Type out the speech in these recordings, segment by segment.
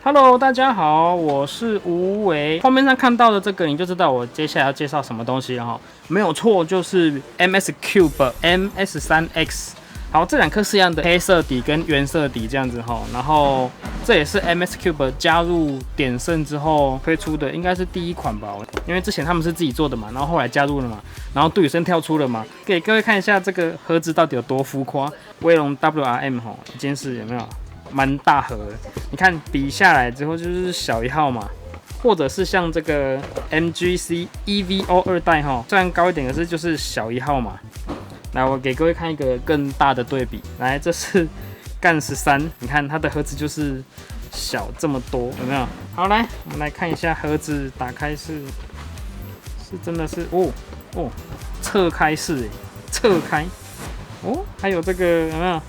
Hello，大家好，我是吴为。画面上看到的这个，你就知道我接下来要介绍什么东西了哈。没有错，就是 MS Cube MS3X。好，这两颗是一样的黑色底跟原色底这样子哈。然后这也是 MS Cube 加入点胜之后推出的，应该是第一款吧。因为之前他们是自己做的嘛，然后后来加入了嘛，然后杜宇森跳出了嘛。给各位看一下这个盒子到底有多浮夸。威龙 WRM 哈，一件事有没有？蛮大盒的，你看比下来之后就是小一号嘛，或者是像这个 MGC EVO 2代哈，虽然高一点，可是就是小一号嘛。来，我给各位看一个更大的对比，来，这是干13，你看它的盒子就是小这么多，有没有？好，来，我们来看一下盒子打开是真的是侧开式，侧开哦，还有这个有没有？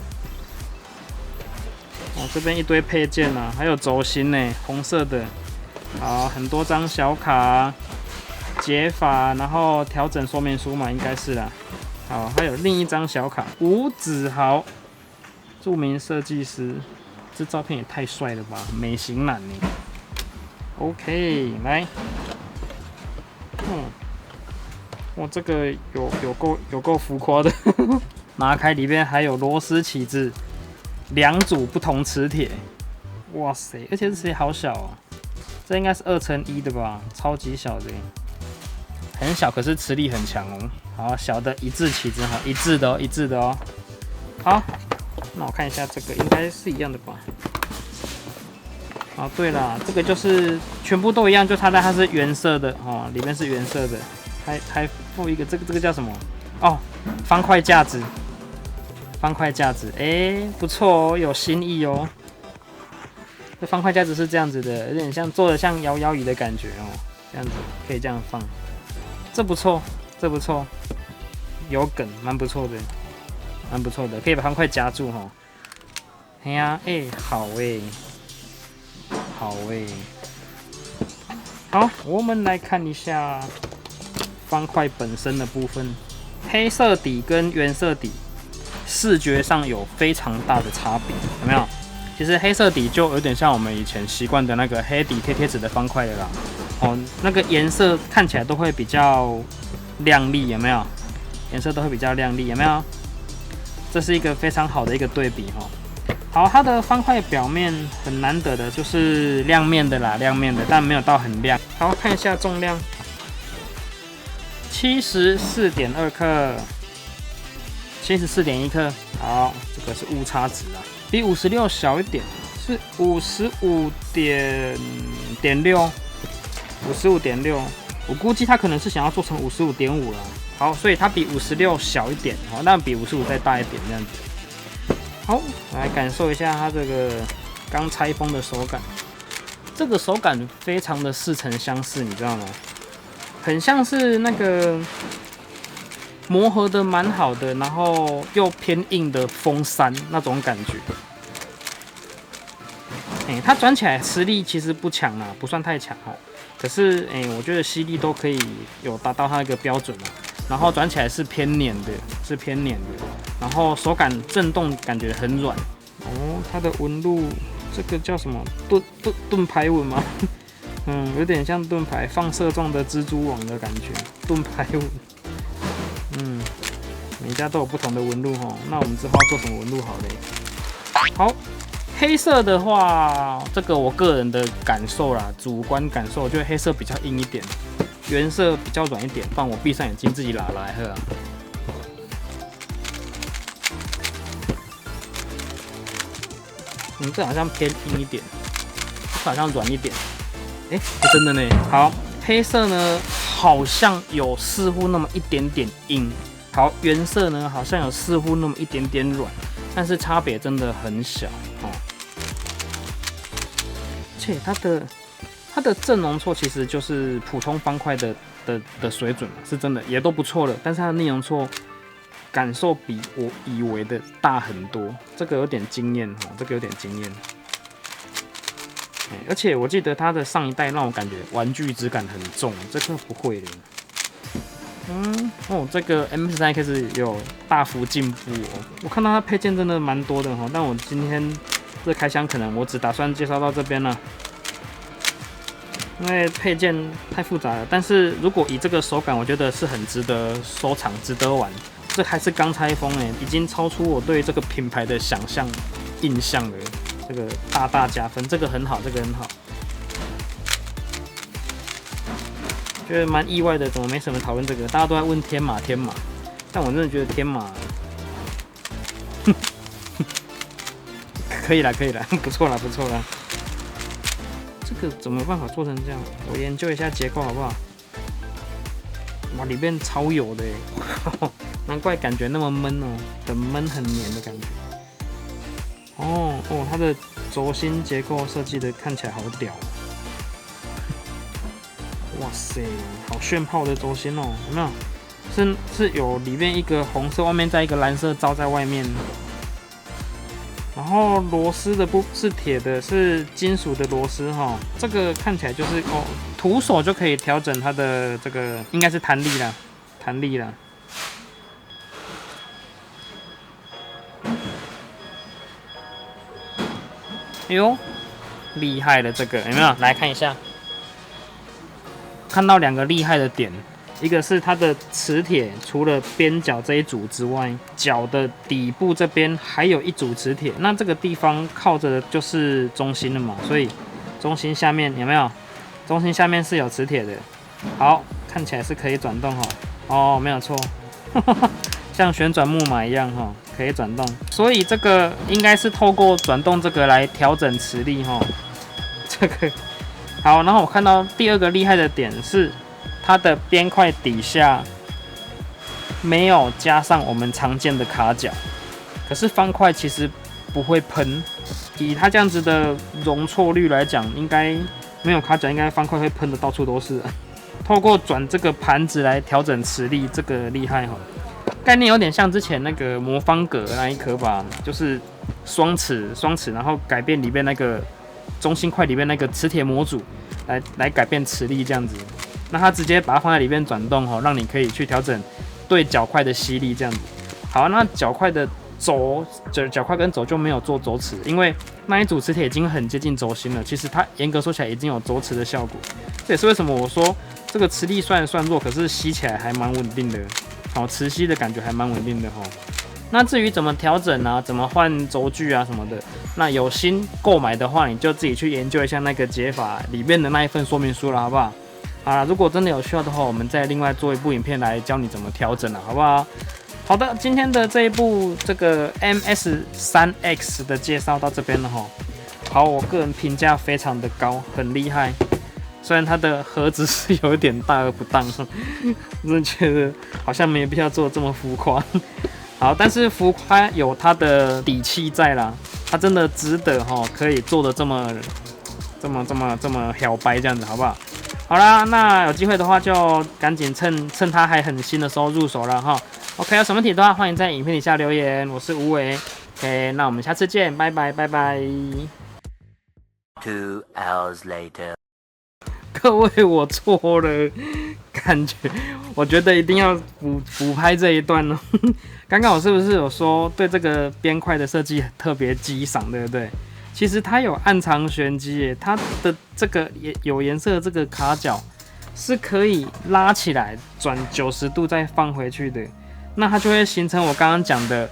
这边一堆配件啊，还有轴心呢，红色的。好，很多张小卡、解法，然后调整说明书嘛，应该是啦。好，还有另一张小卡，吴子豪，著名设计师，这照片也太帅了吧，美型男呢。OK， 来，哇，这个有够浮夸的，拿开里面还有螺丝起子。2组不同磁铁，哇塞！而且这磁铁好小哦，这应该是2×1的吧，超级小的，很小，可是磁力很强哦。好，小的一致起子，好，一致的哦。好，那我看一下这个，应该是一样的吧？啊，对了，这个就是全部都一样，就差在它是原色的哦，里面是原色的，还附一个这个叫什么？哦，方块架子。方块架子，不错哦，有新意哦。这方块架子是这样子的，有点像做的像摇摇椅的感觉哦，这样子可以这样放，这不错，有梗，蛮不错的，可以把方块夹住哈。哎呀，好，好，我们来看一下方块本身的部分，黑色底跟原色底。视觉上有非常大的差别，有没有？其实黑色底就有点像我们以前习惯的那个黑底贴纸的方块了啦。哦，那个颜色看起来都会比较亮丽，有没有？颜色都会比较亮丽，有没有？这是一个非常好的一个对比哈。好，它的方块表面很难得的就是亮面的啦，但没有到很亮。好，看一下重量，74.2克。74.1克，好，这个是误差值啊，比56小一点，是55.6，我估计它可能是想要做成55.5了。好，所以它比56小一点，好，那比55再大一点这样子。好，来感受一下它这个刚拆封的手感，这个手感非常的似曾相识，你知道吗？很像是那个。磨合的蛮好的，然后又偏硬的风扇那种感觉。它转起来磁力其实不强啦，不算太强哦。可是我觉得吸力都可以有达到它那个标准啦。然后转起来是偏黏的，然后手感震动感觉很软。哦，它的纹路这个叫什么盾牌纹吗？有点像盾牌放射状的蜘蛛网的感觉，盾牌纹。每家都有不同的纹路哈，那我们之后要做什么纹路好嘞？好，黑色的话，这个我个人的感受啦，主观感受，我觉得黑色比较硬一点，原色比较软一点，不然我闭上眼睛自己拿来喝啊。这好像偏硬一点，这好像软一点，真的呢。好，黑色呢好像有似乎那么一点点硬。好，原色呢好像有似乎那么一点点软，但是差别真的很小哦。而且它的正容错其实就是普通方块的水准，是真的也都不错了，但是它的内容错感受比我以为的大很多，这个有点惊艳哦，而且我记得它的上一代让我感觉玩具质感很重，这个不会的。这个 MS3X 有大幅进步哦。我看到它配件真的蛮多的哈，但我今天这开箱可能我只打算介绍到这边了，因为配件太复杂了。但是如果以这个手感，我觉得是很值得收藏、值得玩。这还是刚拆封已经超出我对这个品牌的想象印象了，这个大大加分，这个很好，这个很好。觉得蛮意外的，怎么没什么讨论这个？大家都在问天马，但我真的觉得天马，可以啦，不错啦。这个怎么有办法做成这样？我研究一下结构好不好？哇，里面超油的耶，难怪感觉那么闷哦，很闷很黏的感觉。哦，它的轴心结构设计的看起来好屌。哇塞，好炫炮的轴心哦，有没有？是有里面一个红色，外面再一个蓝色罩在外面。然后螺丝的不是铁的，是金属的螺丝哈。这个看起来就是徒手就可以调整它的这个，应该是弹力啦。哎呦，厉害了，这个有没有？来看一下。看到2个厉害的点，一个是它的磁铁，除了边角这一组之外，角的底部这边还有一组磁铁，那这个地方靠着的就是中心了嘛，所以中心下面有没有？中心下面是有磁铁的。好，看起来是可以转动哦，没有错，像旋转木马一样可以转动，所以这个应该是透过转动这个来调整磁力这个。好，然后我看到第2个厉害的点是，它的边块底下没有加上我们常见的卡角，可是方块其实不会喷。以它这样子的容错率来讲，应该没有卡角，应该方块会喷的到处都是。透过转这个盘子来调整磁力，这个厉害概念有点像之前那个魔方格那一颗吧，就是双齿，然后改变里面那个。中心块里面那个磁铁模组来改变磁力这样子，那它直接把它放在里面转动让你可以去调整对角块的吸力这样子。好，那角块的角块跟轴就没有做轴齿，因为那一组磁铁已经很接近轴心了。其实它严格说起来已经有轴齿的效果，这也是为什么我说这个磁力虽然算弱，可是吸起来还蛮稳定的。磁吸的感觉还蛮稳定的那至于怎么调整啊，怎么换轴距啊什么的，那有心购买的话，你就自己去研究一下那个解法里面的那一份说明书了，好不好？好，如果真的有需要的话，我们再另外做一部影片来教你怎么调整了，好不好？好的，今天的这一部这个 MS3X 的介绍到这边了好，我个人评价非常的高，很厉害。虽然它的盒子是有点大而不当，我真的觉得好像没必要做这么浮夸。好，但是浮夸有它的底气在啦，它真的值得可以做的这么小白这样子，好不好？好啦，那有机会的话就赶紧趁它还很新的时候入手了OK， 有什么问题的话，欢迎在影片底下留言。我是吴伟 ，OK， 那我们下次见，拜拜。2 hours later， 各位，我错了，感觉我觉得一定要补拍这一段哦。刚刚我是不是有说对这个边块的设计特别激赏，对不对？其实它有暗藏玄机耶，它的这个有颜色的这个卡角是可以拉起来转90度再放回去的，那它就会形成我刚刚讲的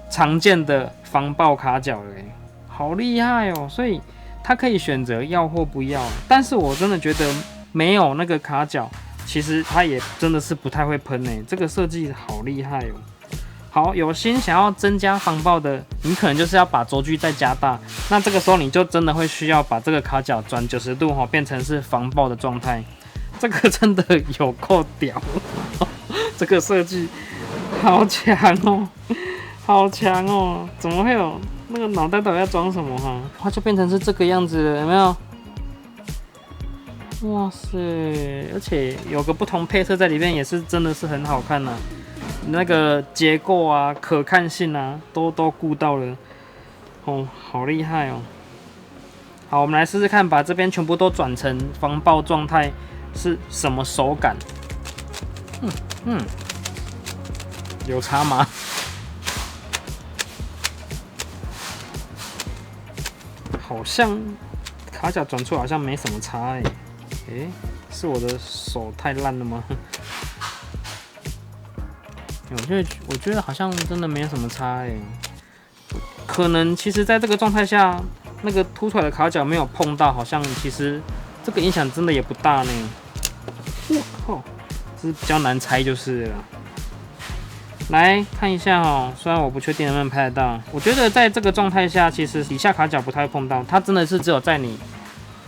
常见的防爆卡角了耶，好厉害哦！所以它可以选择要或不要，但是我真的觉得没有那个卡角，其实它也真的是不太会喷耶，这个设计好厉害哦。好，有心想要增加防爆的，你可能就是要把轴距再加大，那这个时候你就真的会需要把这个卡角转90度变成是防爆的状态，这个真的有够屌，这个设计好强哦，好强哦，怎么会有那个脑袋到底要装什么它就变成是这个样子了，有没有？哇塞，而且有个不同配色在里面，也是真的是很好看呐。那个结构啊、可看性啊，都顾到了，好厉害哦！好，我们来试试看，把这边全部都转成防爆状态是什么手感？有差吗？好像卡夹转出来好像没什么差是我的手太烂了吗？我觉得好像真的没什么差可能其实在这个状态下，那个凸出来的卡角没有碰到，好像其实这个影响真的也不大呢。我靠，这是比较难猜就是了。来看一下虽然我不确定能不能拍得到，我觉得在这个状态下，其实底下卡角不太会碰到，它真的是只有在你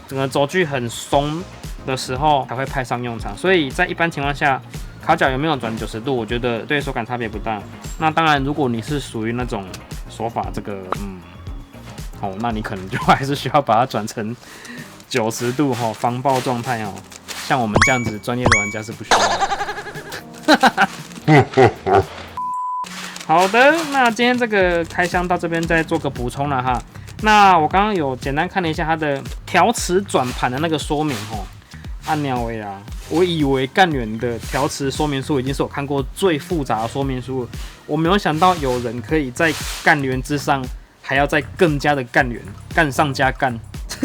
整个轴距很松的时候才会派上用场。所以在一般情况下，卡角有没有转90度，我觉得对手感差别不大。那当然，如果你是属于那种手法这个那你可能就还是需要把它转成90度防爆状态像我们这样子专业的玩家是不需要的。好的，那今天这个开箱到这边再做个补充了哈。那我刚刚有简单看了一下它的调磁转盘的那个说明按鸟我以为干员的调磁说明书已经是我看过最复杂的说明书了，我没有想到有人可以在干员之上还要再更加的干员，干上加干。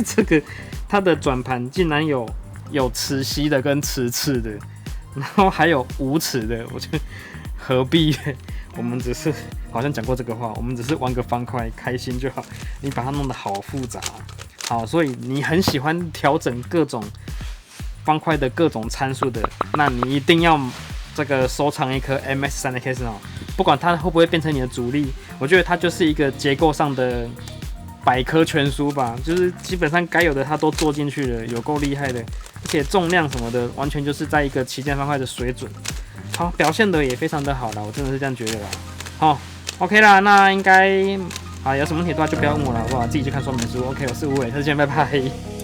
这个它的转盘竟然有磁吸的跟磁刺的，然后还有无磁的，我觉得何必？我们只是好像讲过这个话，我们只是玩个方块开心就好。你把它弄得好复杂，好，所以你很喜欢调整各种方块的各种参数的，那你一定要这个收藏一颗 MS3X 不管它会不会变成你的主力，我觉得它就是一个结构上的百科全书吧，就是基本上该有的它都做进去了，有够厉害的，而且重量什么的完全就是在一个旗舰方块的水准。好，表现的也非常的好啦，我真的是这样觉得啦。好 ，OK 啦，那应该有什么问题的话就不要问我了，好不好？自己去看说明书。OK， 我是吴伟，下次见，拜拜。